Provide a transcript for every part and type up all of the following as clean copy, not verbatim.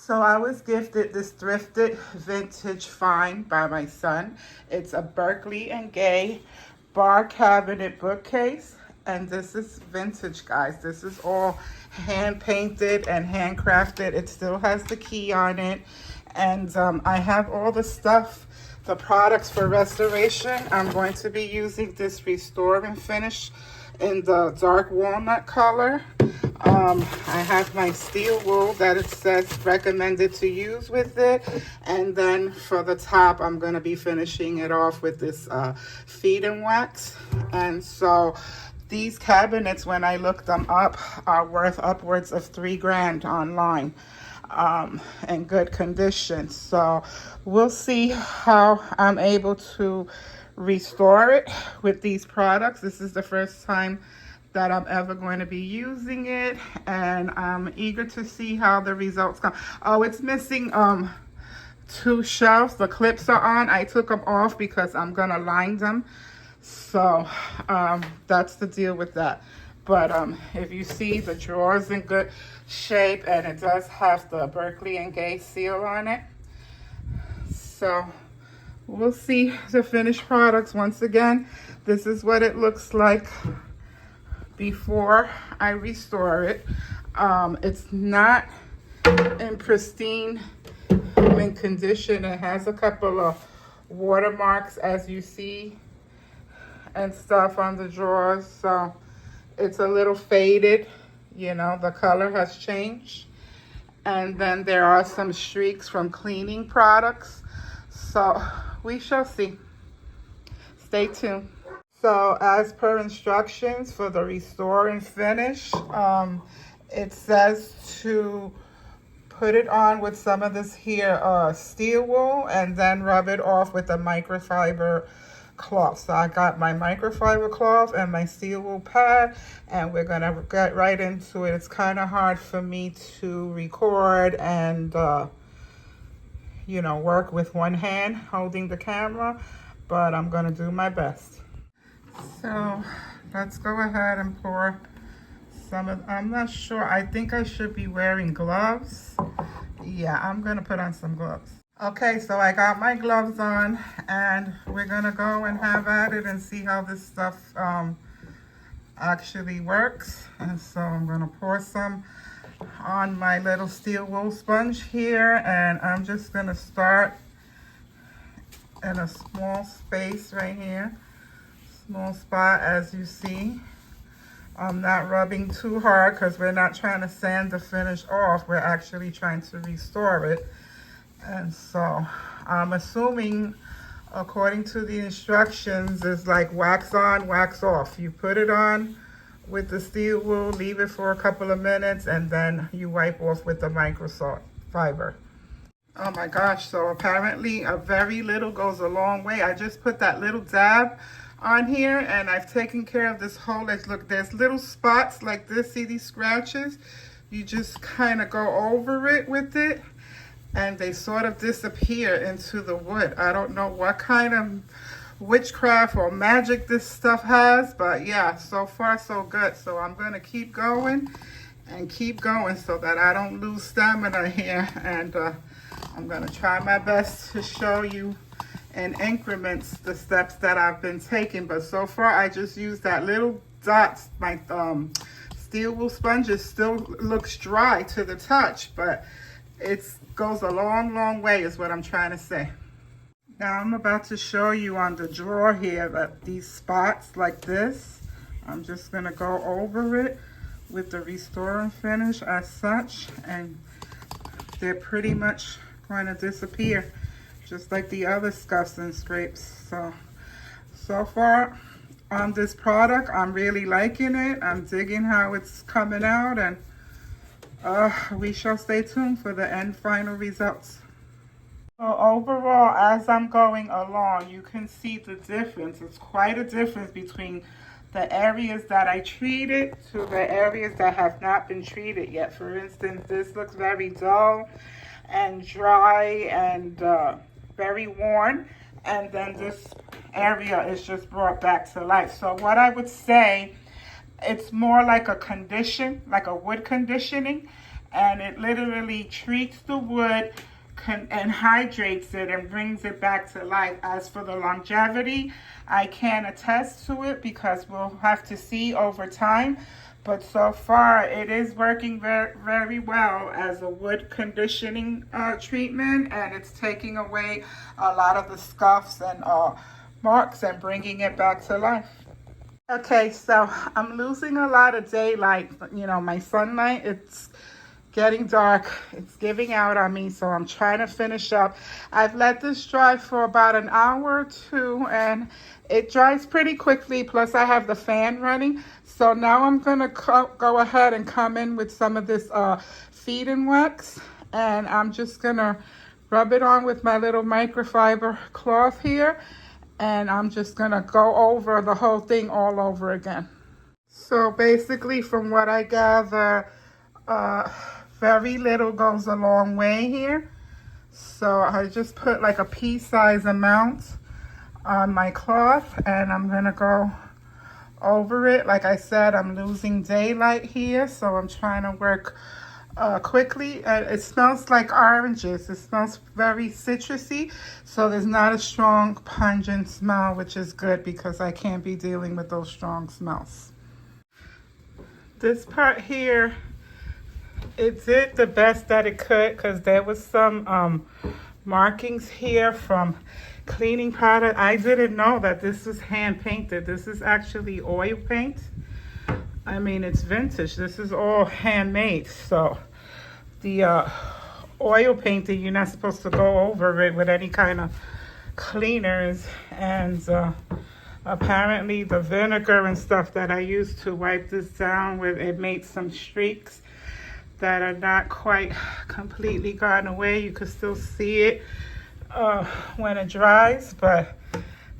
So I was gifted this thrifted vintage find by my son. It's a Berkeley and Gay bar cabinet bookcase. And this is vintage, guys. This is all hand painted and handcrafted. It still has the key on it. And I have all the stuff, the products for restoration. I'm going to be using this Restore and Finish in the dark walnut color. I have my steel wool that it says recommended to use with it. And then for the top, I'm going to be finishing it off with this feed and wax. And so these cabinets, when I looked them up, are worth upwards of $3,000 online. In good condition. So we'll see how I'm able to restore it with these products. This is the first time that I'm ever going to be using it, and I'm eager to see how the results come. Oh, it's missing 2 shelves. The clips are on. I took them off because I'm gonna line them. So that's the deal with that. But if you see, the drawer's in good shape, and it does have the Berkeley and Gay seal on it. So we'll see the finished products. Once again, this is what it looks like before I restore it. It's not in pristine condition. It has a couple of watermarks, as you see, and stuff on the drawers. So it's a little faded, you know, the color has changed. And then there are some streaks from cleaning products. So we shall see. Stay tuned. So as per instructions for the Restore and Finish, it says to put it on with some of this here steel wool and then rub it off with a microfiber cloth. So I got my microfiber cloth and my steel wool pad, and we're gonna get right into it. It's kind of hard for me to record and you know, work with one hand holding the camera, but I'm gonna do my best. So let's go ahead and pour some of, I'm not sure, I think I should be wearing gloves. Yeah, I'm gonna put on some gloves. Okay, so I got my gloves on, and we're gonna go and have at it and see how this stuff actually works. And so I'm gonna pour some on my little steel wool sponge here, and I'm just gonna start in a small space right here. Small spot, as you see. I'm not rubbing too hard because we're not trying to sand the finish off. We're actually trying to restore it. And so I'm assuming, according to the instructions, it's like wax on, wax off. You put it on with the steel wool, leave it for a couple of minutes, and then you wipe off with the microfiber. Oh my gosh, so apparently a very little goes a long way. I just put that little dab on here, and I've taken care of this whole edge. Look, there's little spots like this. See these scratches? You just kind of go over it with it, and they sort of disappear into the wood. I don't know what kind of witchcraft or magic this stuff has, but yeah, so far so good. So I'm gonna keep going and keep going so that I don't lose stamina here, and I'm gonna try my best to show you in increments the steps that I've been taking. But so far I just used that little dots. My steel wool sponge still looks dry to the touch, but it goes a long way is what I'm trying to say. Now I'm about to show you on the drawer here that these spots like this, I'm just gonna go over it with the Restore and Finish as such, and they're pretty much going to disappear, just like the other scuffs and scrapes. So far on this product, I'm really liking it. I'm digging how it's coming out, and we shall stay tuned for the end final results. So overall, as I'm going along, you can see the difference. It's quite a difference between the areas that I treated to the areas that have not been treated yet. For instance, this looks very dull and dry and very worn, and then this area is just brought back to life. So what I would say, it's more like a condition, like a wood conditioning, and it literally treats the wood and hydrates it and brings it back to life. As for the longevity, I can't attest to it because we'll have to see over time. But so far, it is working very, very well as a wood conditioning treatment, and it's taking away a lot of the scuffs and marks and bringing it back to life. Okay, so I'm losing a lot of daylight. You know, my sunlight, it's getting dark. It's giving out on me, so I'm trying to finish up. I've let this dry for about an hour or two, and it dries pretty quickly. Plus, I have the fan running. So now I'm going to go ahead and come in with some of this feed-in wax, and I'm just going to rub it on with my little microfiber cloth here, and I'm just going to go over the whole thing all over again. So basically, from what I gather, very little goes a long way here. So I just put like a pea-size amount on my cloth, and I'm gonna go over it. Like I said, I'm losing daylight here, so I'm trying to work quickly. It smells like oranges. It smells very citrusy, so there's not a strong pungent smell, which is good because I can't be dealing with those strong smells. This part here, it did the best that it could because there was some markings here from cleaning product. I didn't know that this was hand painted. This is actually oil paint. I mean, it's vintage. This is all handmade. So the oil painting, you're not supposed to go over it with any kind of cleaners. And apparently the vinegar and stuff that I used to wipe this down with, it made some streaks that are not quite completely gone away. You could still see it when it dries, but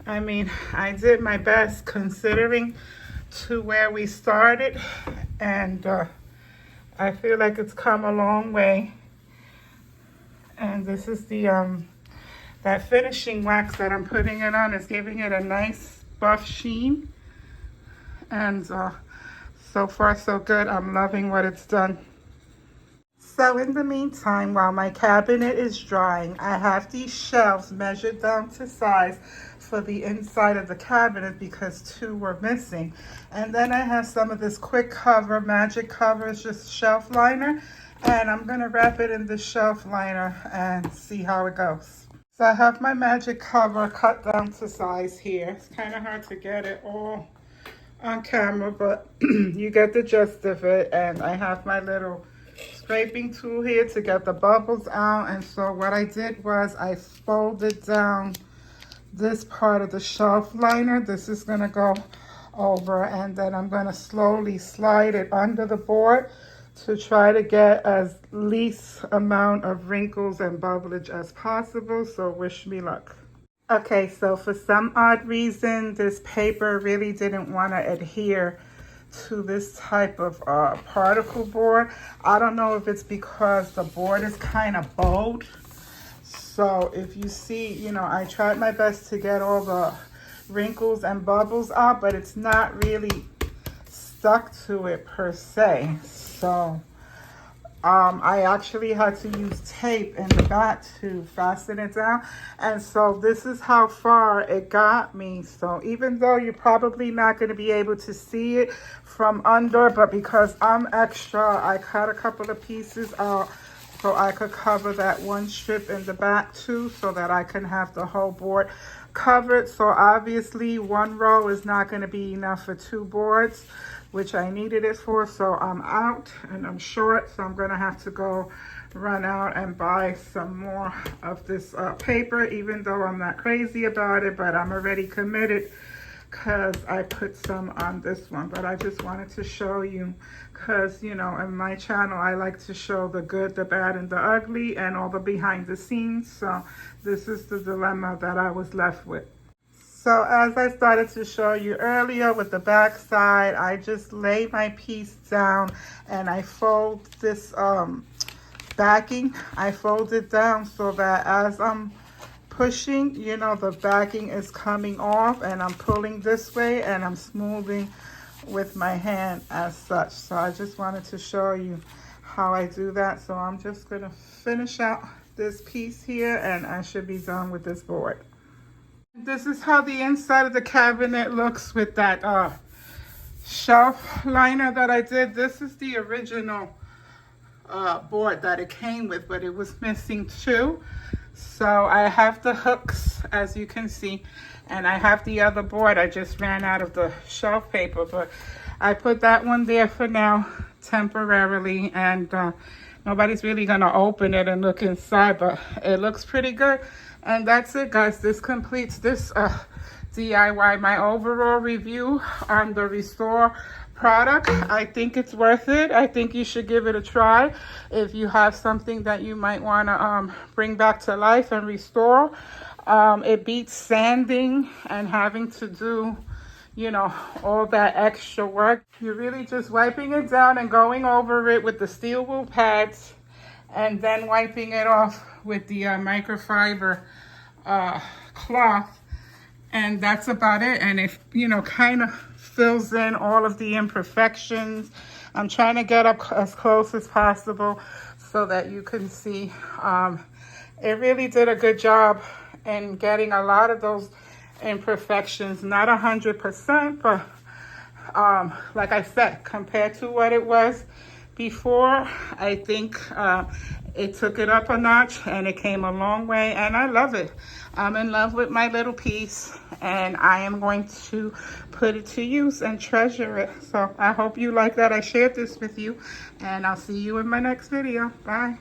I mean, I did my best considering to where we started, and I feel like it's come a long way. And this is the that finishing wax that I'm putting it on is giving it a nice buff sheen, and so far so good. I'm loving what it's done. So in the meantime, while my cabinet is drying, I have these shelves measured down to size for the inside of the cabinet because 2 were missing. And then I have some of this quick cover, magic covers, just shelf liner. And I'm going to wrap it in the shelf liner and see how it goes. So I have my magic cover cut down to size here. It's kind of hard to get it all on camera, but you get the gist of it. And I have my little scraping tool here to get the bubbles out. And so what I did was I folded down this part of the shelf liner. This is going to go over, and then I'm going to slowly slide it under the board to try to get as least amount of wrinkles and bubblage as possible. So wish me luck. Okay, so for some odd reason, this paper really didn't want to adhere to this type of particle board. I don't know if it's because the board is kind of bold. So if you see, you know, I tried my best to get all the wrinkles and bubbles out, but it's not really stuck to it per se. So I actually had to use tape in the back to fasten it down. And so this is how far it got me. So even though you're probably not going to be able to see it from under, but because I'm extra, I cut a couple of pieces out so I could cover that one strip in the back too, so that I can have the whole board covered. So obviously 1 row is not going to be enough for 2 boards, which I needed it for. So I'm out and I'm short, so I'm going to have to go run out and buy some more of this paper, even though I'm not crazy about it, but I'm already committed because I put some on this one. But I just wanted to show you because, you know, in my channel, I like to show the good, the bad, and the ugly, and all the behind the scenes. So this is the dilemma that I was left with. So as I started to show you earlier with the back side, I just lay my piece down and I fold this backing. I fold it down so that as I'm pushing, you know, the backing is coming off, and I'm pulling this way and I'm smoothing with my hand as such. So I just wanted to show you how I do that. So I'm just gonna finish out this piece here and I should be done with this board. This is how the inside of the cabinet looks with that shelf liner that I did. This is the original board that it came with, but it was missing two. So I have the hooks, as you can see, and I have the other board. I just ran out of the shelf paper, but I put that one there for now temporarily, and nobody's really gonna open it and look inside, but it looks pretty good. And that's it, guys. This completes this DIY, my overall review on the Restore product. I think it's worth it. I think you should give it a try if you have something that you might want to bring back to life and restore. It beats sanding and having to do, you know, all that extra work. You're really just wiping it down and going over it with the steel wool pads, and then wiping it off with the microfiber cloth, and that's about it. And it, you know, kind of fills in all of the imperfections. I'm trying to get up as close as possible so that you can see. It really did a good job in getting a lot of those imperfections, not 100%, but like I said, compared to what it was before, I think it took it up a notch and it came a long way, and I love it. I'm in love with my little piece, and I am going to put it to use and treasure it. So I hope you like that I shared this with you, and I'll see you in my next video. Bye.